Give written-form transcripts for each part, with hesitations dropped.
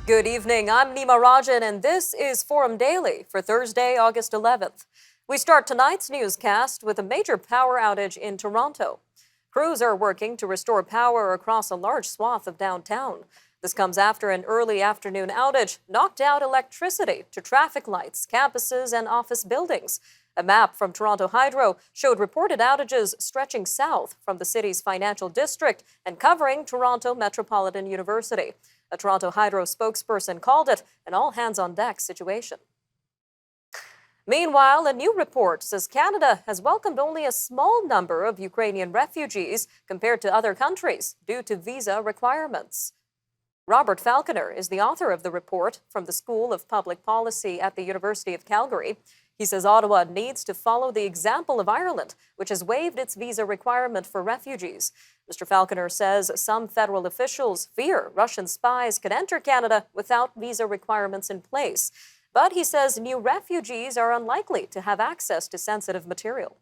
Good evening, I'm Nima and this is Forum Daily for Thursday, August 11th. We start tonight's newscast with a major power outage in Toronto. Crews are working to restore power across a large swath of downtown. This comes after an early afternoon outage knocked out electricity to traffic lights, campuses, and office buildings. A map from Toronto Hydro showed reported outages stretching south from the city's financial district and covering Toronto Metropolitan University. A Toronto Hydro spokesperson called it an all-hands-on-deck situation. Meanwhile, a new report says Canada has welcomed only a small number of Ukrainian refugees compared to other countries due to visa requirements. Robert Falconer is the author of the report from the School of Public Policy at the University of Calgary. He says Ottawa needs to follow the example of Ireland, which has waived its visa requirement for refugees. Mr. Falconer says some federal officials fear Russian spies could enter Canada without visa requirements in place. But he says new refugees are unlikely to have access to sensitive material.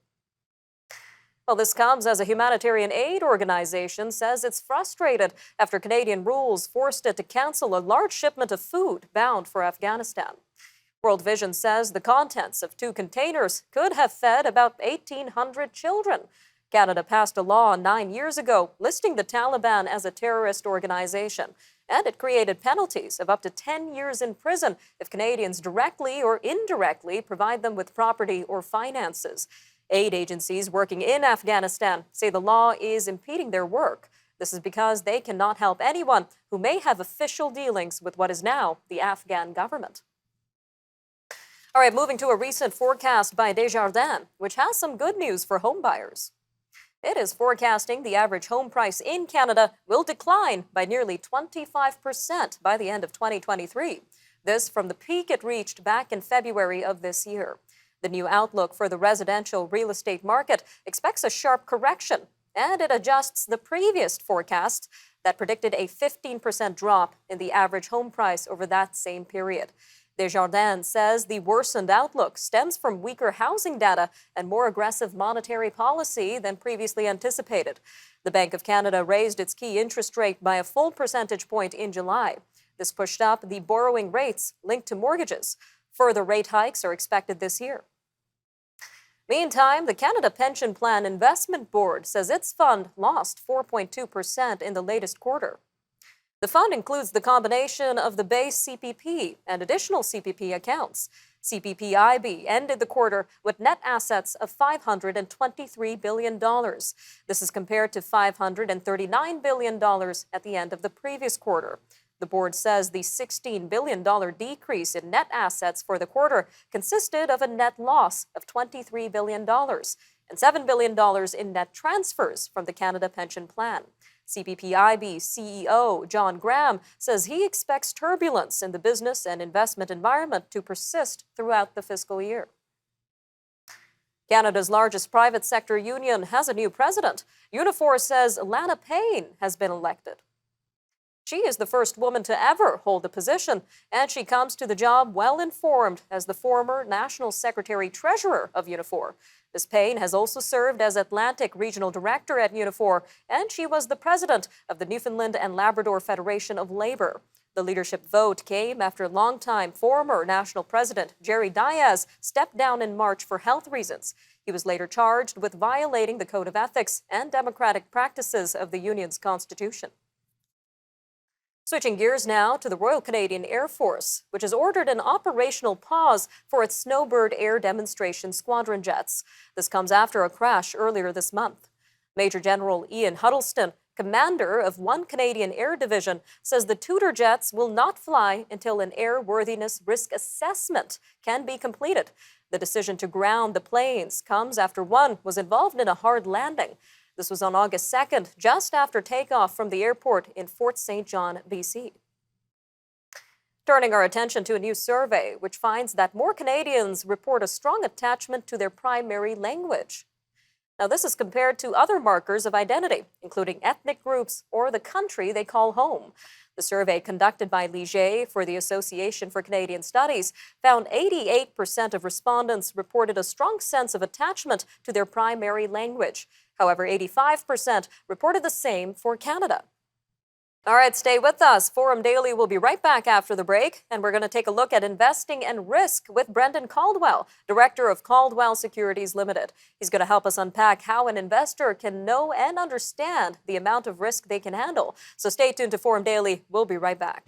Well, this comes as a humanitarian aid organization says it's frustrated after Canadian rules forced it to cancel a large shipment of food bound for Afghanistan. World Vision says the contents of 2 containers could have fed about 1,800 children. Canada passed a law 9 years ago listing the Taliban as a terrorist organization, and it created penalties of up to 10 years in prison if Canadians directly or indirectly provide them with property or finances. Aid agencies working in Afghanistan say the law is impeding their work. This is because they cannot help anyone who may have official dealings with what is now the Afghan government. All right, moving to a recent forecast by Desjardins, which has some good news for home buyers. It is forecasting the average home price in Canada will decline by nearly 25% by the end of 2023. This from the peak it reached back in February of this year. The new outlook for the residential real estate market expects a sharp correction, and it adjusts the previous forecast that predicted a 15% drop in the average home price over that same period. Desjardins says the worsened outlook stems from weaker housing data and more aggressive monetary policy than previously anticipated. The Bank of Canada raised its key interest rate by a full percentage point in July. This pushed up the borrowing rates linked to mortgages. Further rate hikes are expected this year. Meantime, the Canada Pension Plan Investment Board says its fund lost 4.2% in the latest quarter. The fund includes the combination of the base CPP and additional CPP accounts. CPP-IB ended the quarter with net assets of $523 billion. This is compared to $539 billion at the end of the previous quarter. The board says the $16 billion decrease in net assets for the quarter consisted of a net loss of $23 billion and $7 billion in net transfers from the Canada Pension Plan. CPP-IB CEO John Graham says he expects turbulence in the business and investment environment to persist throughout the fiscal year. Canada's largest private sector union has a new president. Unifor says Lana Payne has been elected. She is the first woman to ever hold the position, and she comes to the job well-informed as the former National Secretary-Treasurer of Unifor. Ms. Payne has also served as Atlantic Regional Director at Unifor, and she was the president of the Newfoundland and Labrador Federation of Labor. The leadership vote came after longtime former national president Jerry Diaz stepped down in March for health reasons. He was later charged with violating the Code of Ethics and democratic practices of the union's constitution. Switching gears now to the Royal Canadian Air Force, which has ordered an operational pause for its Snowbird air demonstration squadron jets. This comes after a crash earlier this month. Major General Ian Huddleston, commander of 1 Canadian Air Division, says the Tudor jets will not fly until an airworthiness risk assessment can be completed. The decision to ground the planes comes after one was involved in a hard landing. This was on August 2nd, just after takeoff from the airport in Fort St. John, BC. Turning our attention to a new survey, which finds that more Canadians report a strong attachment to their primary language. Now, this is compared to other markers of identity, including ethnic groups or the country they call home. The survey conducted by Leger for the Association for Canadian Studies found 88% of respondents reported a strong sense of attachment to their primary language. However, 85% reported the same for Canada. All right, stay with us. Forum Daily will be right back after the break, and we're going to take a look at investing and risk with Brendan Caldwell, director of Caldwell Securities Limited. He's going to help us unpack how an investor can know and understand the amount of risk they can handle. So stay tuned to Forum Daily. We'll be right back.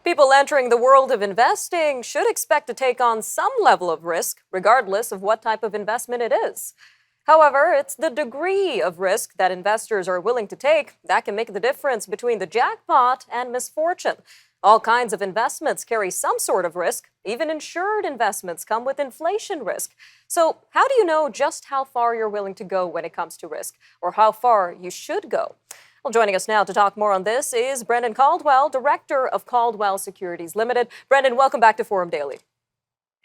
People entering the world of investing should expect to take on some level of risk, regardless of what type of investment it is. However, it's the degree of risk that investors are willing to take that can make the difference between the jackpot and misfortune. All kinds of investments carry some sort of risk. Even insured investments come with inflation risk. So, how do you know just how far you're willing to go when it comes to risk, or how far you should go? Well, joining us now to talk more on this is Brendan Caldwell, director of Caldwell Securities Limited. Brendan, welcome back to Forum Daily.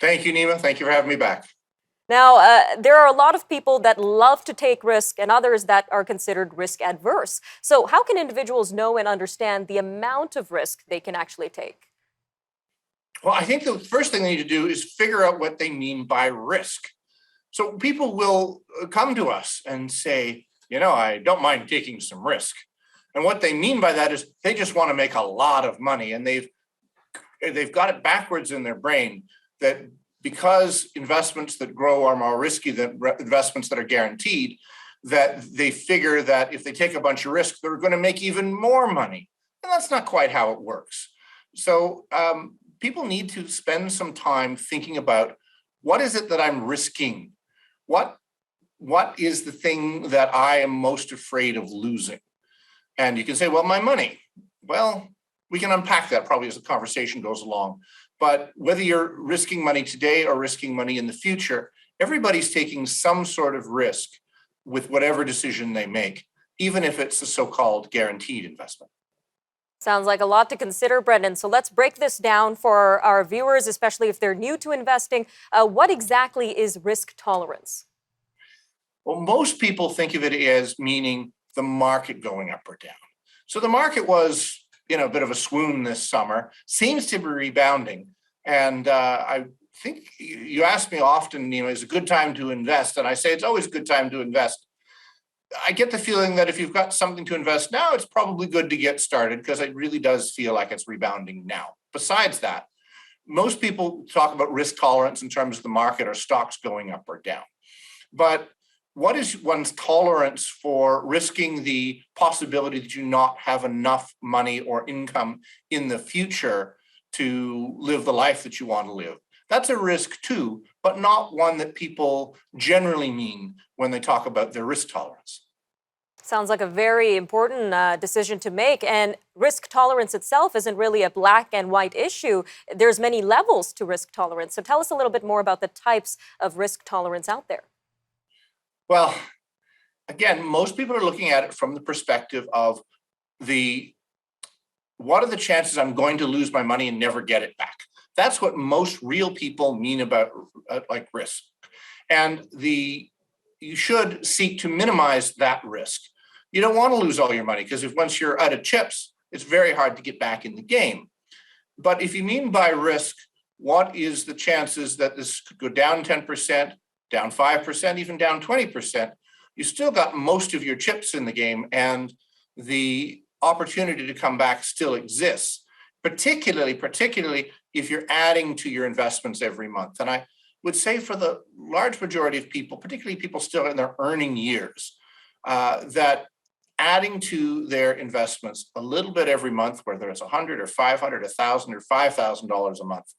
Thank you, Nima. Thank you for having me back. Now, there are a lot of people that love to take risk and others that are considered risk adverse. So how can individuals know and understand the amount of risk they can actually take? Well, I think the first thing they need to do is figure out what they mean by risk. So people will come to us and say, I don't mind taking some risk. And what they mean by that is they just want to make a lot of money, and they've got it backwards in their brain that because investments that grow are more risky than investments that are guaranteed, that they figure that if they take a bunch of risk, they're going to make even more money. And that's not quite how it works. So people need to spend some time thinking about what is it that I'm risking? What is the thing that I am most afraid of losing? And you can say, well, my money. Well, we can unpack that probably as the conversation goes along. But whether you're risking money today or risking money in the future, everybody's taking some sort of risk with whatever decision they make, even if it's a so-called guaranteed investment. Sounds like a lot to consider, Brendan. So let's break this down for our viewers, especially if they're new to investing. What exactly is risk tolerance? Well, most people think of it as meaning the market going up or down. So the market was a bit of a swoon this summer, seems to be rebounding. And I think you ask me often, is it a good time to invest? And I say it's always a good time to invest. I get the feeling that if you've got something to invest now, it's probably good to get started because it really does feel like it's rebounding now. Besides that, most people talk about risk tolerance in terms of the market or stocks going up or down. But what is one's tolerance for risking the possibility that you not have enough money or income in the future to live the life that you want to live? That's a risk too, but not one that people generally mean when they talk about their risk tolerance. Sounds like a very important decision to make. And risk tolerance itself isn't really a black and white issue. There's many levels to risk tolerance. So tell us a little bit more about the types of risk tolerance out there. Well, again, most people are looking at it from the perspective of what are the chances I'm going to lose my money and never get it back? That's what most real people mean about like risk. And you should seek to minimize that risk. You don't want to lose all your money because once you're out of chips, it's very hard to get back in the game. But if you mean by risk, what is the chances that this could go down 10%, down 5%, even down 20%, you still got most of your chips in the game and the opportunity to come back still exists, particularly if you're adding to your investments every month. And I would say for the large majority of people, particularly people still in their earning years, that adding to their investments a little bit every month, whether it's $100 or $500, $1,000 or $5,000 a month,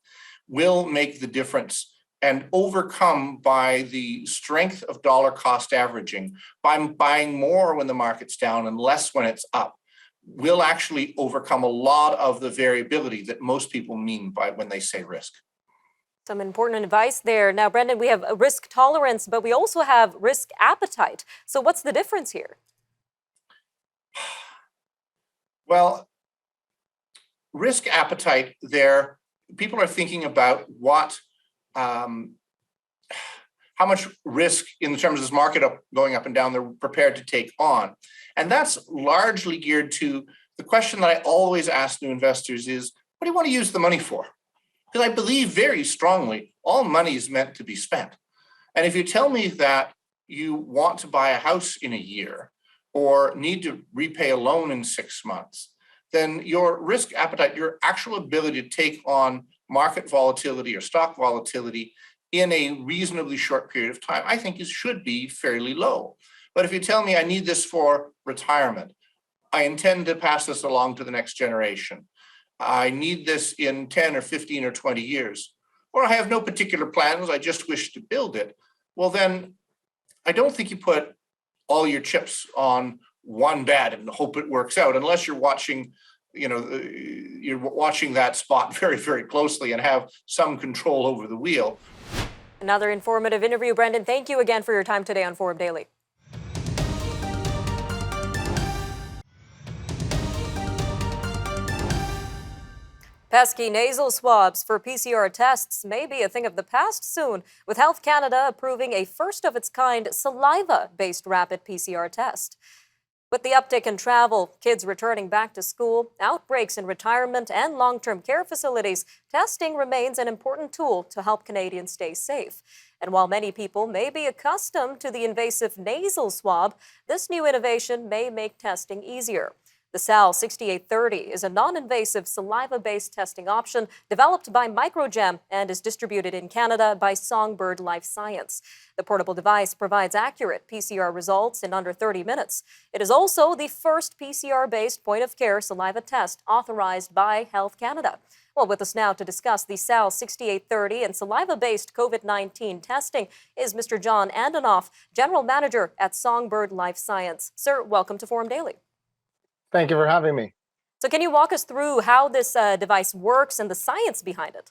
will make the difference and overcome by the strength of dollar cost averaging, by buying more when the market's down and less when it's up, will actually overcome a lot of the variability that most people mean by when they say risk. Some important advice there. Now, Brendan, we have a risk tolerance, but we also have risk appetite. So what's the difference here? Well, risk appetite there, people are thinking about how much risk in terms of this market going up and down they're prepared to take on. And that's largely geared to the question that I always ask new investors is, what do you want to use the money for? Because I believe very strongly all money is meant to be spent. And if you tell me that you want to buy a house in a year or need to repay a loan in 6 months, then your risk appetite, your actual ability to take on market volatility or stock volatility in a reasonably short period of time, I think should be fairly low. But if you tell me I need this for retirement, I intend to pass this along to the next generation, I need this in 10 or 15 or 20 years, or I have no particular plans, I just wish to build it, well, then I don't think you put all your chips on one bet and hope it works out, unless you're watching, you're watching that spot very, very closely and have some control over the wheel. Another informative interview, Brendan. Thank you again for your time today on Forum Daily. Pesky nasal swabs for PCR tests may be a thing of the past soon, with Health Canada approving a first-of-its-kind saliva-based rapid PCR test. With the uptick in travel, kids returning back to school, outbreaks in retirement and long-term care facilities, testing remains an important tool to help Canadians stay safe. And while many people may be accustomed to the invasive nasal swab, this new innovation may make testing easier. The SAL 6830 is a non-invasive saliva-based testing option developed by Microgem and is distributed in Canada by Songbird Life Sciences. The portable device provides accurate PCR results in under 30 minutes. It is also the first PCR-based point-of-care saliva test authorized by Health Canada. Well, with us now to discuss the SAL 6830 and saliva-based COVID-19 testing is Mr. John Andonoff, General Manager at Songbird Life Sciences. Sir, welcome to Forum Daily. Thank you for having me. So can you walk us through how this device works and the science behind it?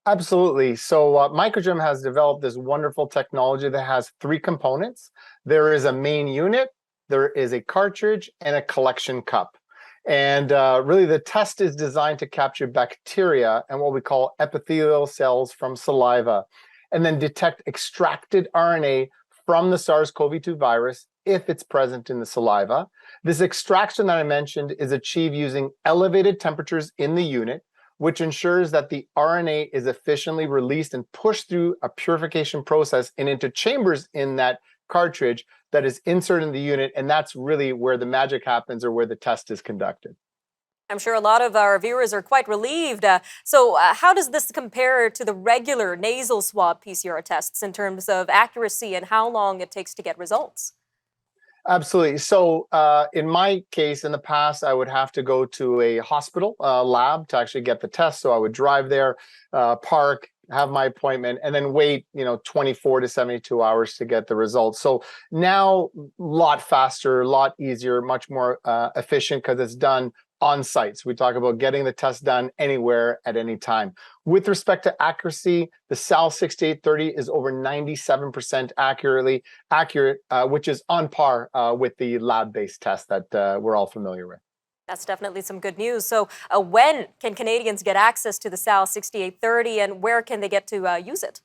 Absolutely. So Microgem has developed this wonderful technology that has three components. There is a main unit, there is a cartridge, and a collection cup. And really the test is designed to capture bacteria and what we call epithelial cells from saliva, and then detect extracted RNA from the SARS-CoV-2 virus if it's present in the saliva. This extraction that I mentioned is achieved using elevated temperatures in the unit, which ensures that the RNA is efficiently released and pushed through a purification process and into chambers in that cartridge that is inserted in the unit. And that's really where the magic happens, or where the test is conducted. I'm sure a lot of our viewers are quite relieved. So how does this compare to the regular nasal swab PCR tests in terms of accuracy and how long it takes to get results? Absolutely. So in my case, in the past, I would have to go to a hospital lab to actually get the test. So I would drive there, park, have my appointment, and then wait, 24 to 72 hours to get the results. So now, a lot faster, a lot easier, much more efficient, because it's done on site. So we talk about getting the test done anywhere at any time. With respect to accuracy, the SAL 6830 is over 97% accurate, which is on par with the lab-based test that we're all familiar with. That's definitely some good news. So when can Canadians get access to the SAL 6830 and where can they get to use it?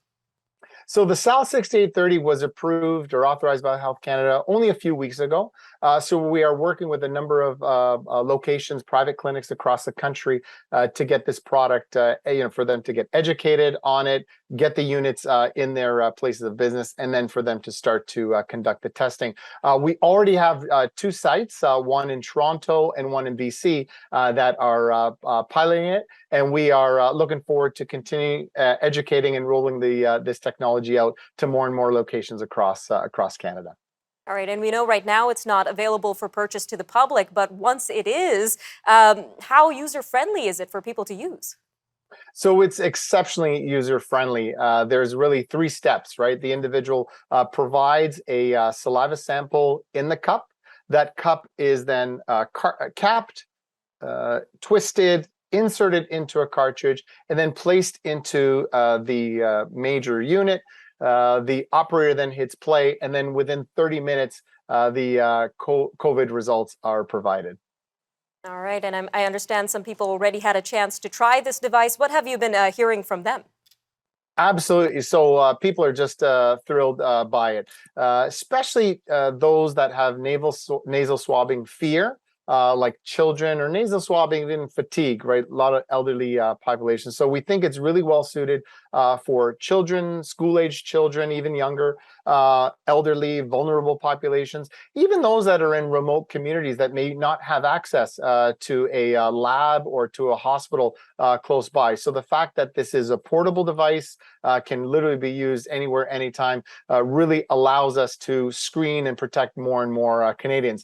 So the SAL 6830 was approved or authorized by Health Canada only a few weeks ago. So we are working with a number of locations, private clinics across the country to get this product, for them to get educated on it, get the units in their places of business, and then for them to start to conduct the testing. We already have two sites, one in Toronto and one in BC, that are piloting it. And we are looking forward to continuing educating and rolling this technology out to more and more locations across Canada. All right, and we know right now it's not available for purchase to the public, but once it is, how user-friendly is it for people to use? So it's exceptionally user-friendly. There's really three steps, right? The individual provides a saliva sample in the cup. That cup is then capped, twisted, inserted into a cartridge, and then placed into the major unit. The operator then hits play, and then within 30 minutes, the COVID results are provided. All right, and I understand some people already had a chance to try this device. What have you been hearing from them? Absolutely. So people are just thrilled by it, especially those that have nasal swabbing fear. like children or nasal swabbing, even fatigue, right? A lot of elderly populations. So we think it's really well suited for children, school-age children, even younger, elderly, vulnerable populations, even those that are in remote communities that may not have access to a lab or to a hospital close by. So the fact that this is a portable device, can literally be used anywhere, anytime, really allows us to screen and protect more and more Canadians.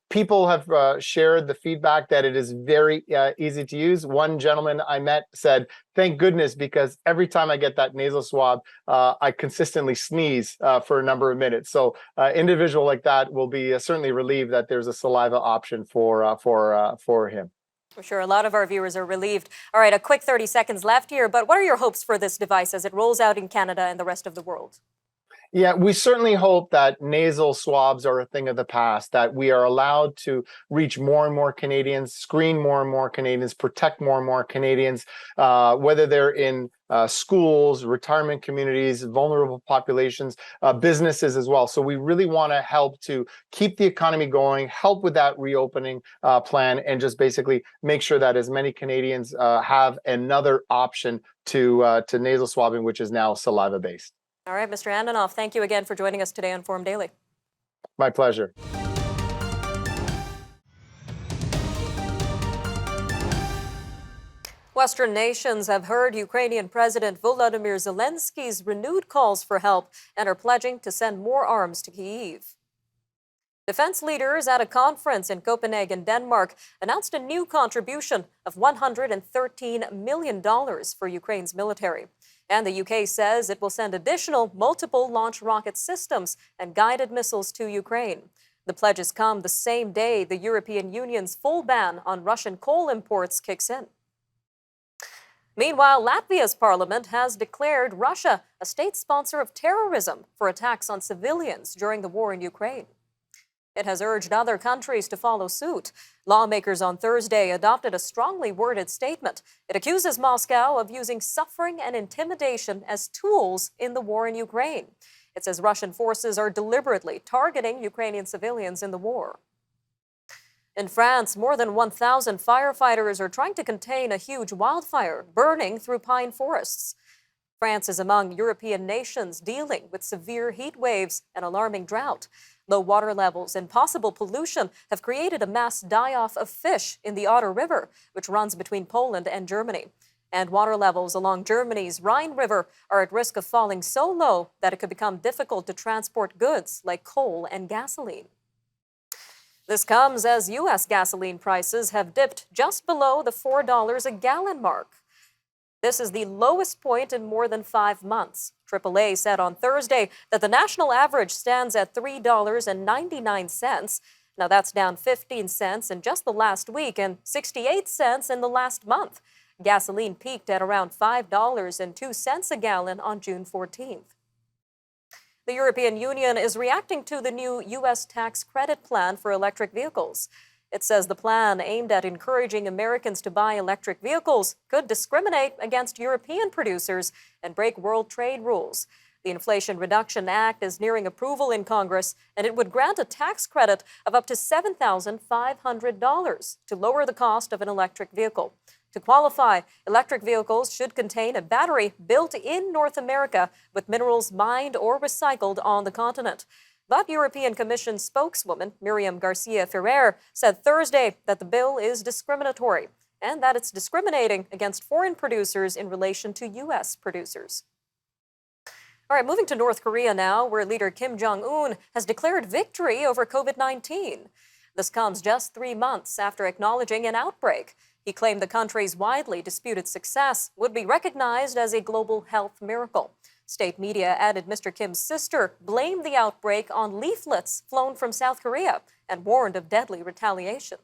People have shared the feedback that it is very easy to use. One gentleman I met said, "Thank goodness, because every time I get that nasal swab, I consistently sneeze for a number of minutes." So individual like that will be certainly relieved that there's a saliva option for him. I'm sure a lot of our viewers are relieved. All right, a quick 30 seconds left here, but what are your hopes for this device as it rolls out in Canada and the rest of the world? Yeah, we certainly hope that nasal swabs are a thing of the past, that we are allowed to reach more and more Canadians, screen more and more Canadians, protect more and more Canadians, whether they're in schools, retirement communities, vulnerable populations, businesses as well. So we really want to help to keep the economy going, help with that reopening plan, and just basically make sure that as many Canadians have another option to nasal swabbing, which is now saliva-based. All right, Mr. Andonoff, thank you again for joining us today on Forum Daily. My pleasure. Western nations have heard Ukrainian President Volodymyr Zelensky's renewed calls for help and are pledging to send more arms to Kyiv. Defense leaders at a conference in Copenhagen, Denmark, announced a new contribution of $113 million for Ukraine's military. And the UK says it will send additional multiple launch rocket systems and guided missiles to Ukraine. The pledges come the same day the European Union's full ban on Russian coal imports kicks in. Meanwhile, Latvia's parliament has declared Russia a state sponsor of terrorism for attacks on civilians during the war in Ukraine. It has urged other countries to follow suit. Lawmakers on Thursday adopted a strongly worded statement. It accuses Moscow of using suffering and intimidation as tools in the war in Ukraine. It says Russian forces are deliberately targeting Ukrainian civilians in the war. In France, more than 1,000 firefighters are trying to contain a huge wildfire burning through pine forests. France is among European nations dealing with severe heat waves and alarming drought. Low water levels and possible pollution have created a mass die-off of fish in the Otter River, which runs between Poland and Germany. And water levels along Germany's Rhine River are at risk of falling so low that it could become difficult to transport goods like coal and gasoline. This comes as U.S. gasoline prices have dipped just below the $4 a gallon mark. This is the lowest point in more than 5 months. AAA said on Thursday that the national average stands at $3.99. Now that's down 15 cents in just the last week and 68 cents in the last month. Gasoline peaked at around $5.02 a gallon on June 14th. The European Union is reacting to the new U.S. tax credit plan for electric vehicles. It says the plan, aimed at encouraging Americans to buy electric vehicles, could discriminate against European producers and break world trade rules. The Inflation Reduction Act is nearing approval in Congress, and it would grant a tax credit of up to $7,500 to lower the cost of an electric vehicle. To qualify, electric vehicles should contain a battery built in North America with minerals mined or recycled on the continent. But European Commission spokeswoman Miriam Garcia Ferrer said Thursday that the bill is discriminatory and that it's discriminating against foreign producers in relation to U.S. producers. All right, moving to North Korea now, where leader Kim Jong-un has declared victory over COVID-19. This comes just 3 months after acknowledging an outbreak. He claimed the country's widely disputed success would be recognized as a global health miracle. State media added Mr. Kim's sister blamed the outbreak on leaflets flown from South Korea and warned of deadly retaliation.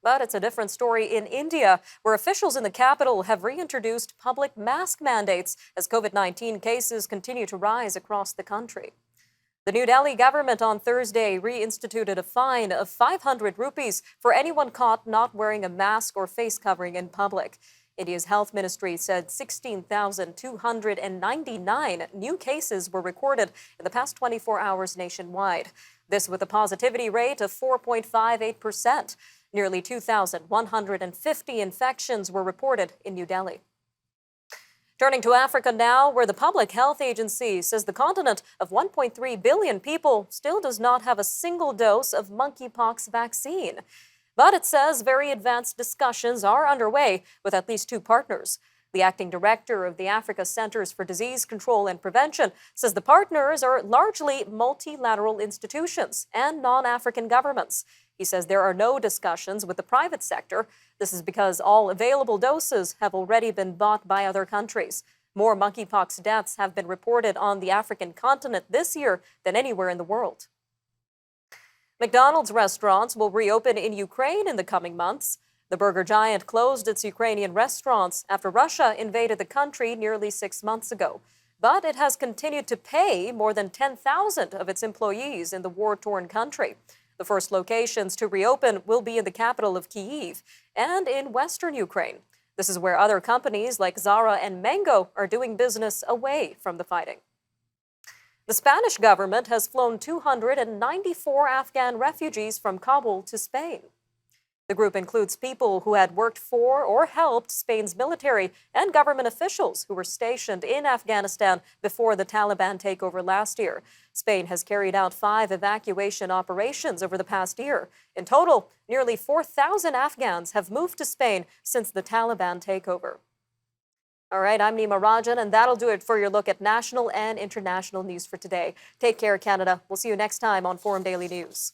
But it's a different story in India, where officials in the capital have reintroduced public mask mandates as COVID-19 cases continue to rise across the country. The New Delhi government on Thursday reinstituted a fine of 500 rupees for anyone caught not wearing a mask or face covering in public. India's health ministry said 16,299 new cases were recorded in the past 24 hours nationwide. This with a positivity rate of 4.58%. Nearly 2,150 infections were reported in New Delhi. Turning to Africa now, where the Public Health Agency says the continent of 1.3 billion people still does not have a single dose of monkeypox vaccine. But it says very advanced discussions are underway with at least two partners. The acting director of the Africa Centers for Disease Control and Prevention says the partners are largely multilateral institutions and non-African governments. He says there are no discussions with the private sector. This is because all available doses have already been bought by other countries. More monkeypox deaths have been reported on the African continent this year than anywhere in the world. McDonald's restaurants will reopen in Ukraine in the coming months. The burger giant closed its Ukrainian restaurants after Russia invaded the country nearly 6 months ago. But it has continued to pay more than 10,000 of its employees in the war-torn country. The first locations to reopen will be in the capital of Kyiv and in western Ukraine. This is where other companies like Zara and Mango are doing business away from the fighting. The Spanish government has flown 294 Afghan refugees from Kabul to Spain. The group includes people who had worked for or helped Spain's military and government officials who were stationed in Afghanistan before the Taliban takeover last year. Spain has carried out 5 evacuation operations over the past year. In total, nearly 4,000 Afghans have moved to Spain since the Taliban takeover. All right, I'm Nima Rajan, and that'll do it for your look at national and international news for today. Take care, Canada. We'll see you next time on Forum Daily News.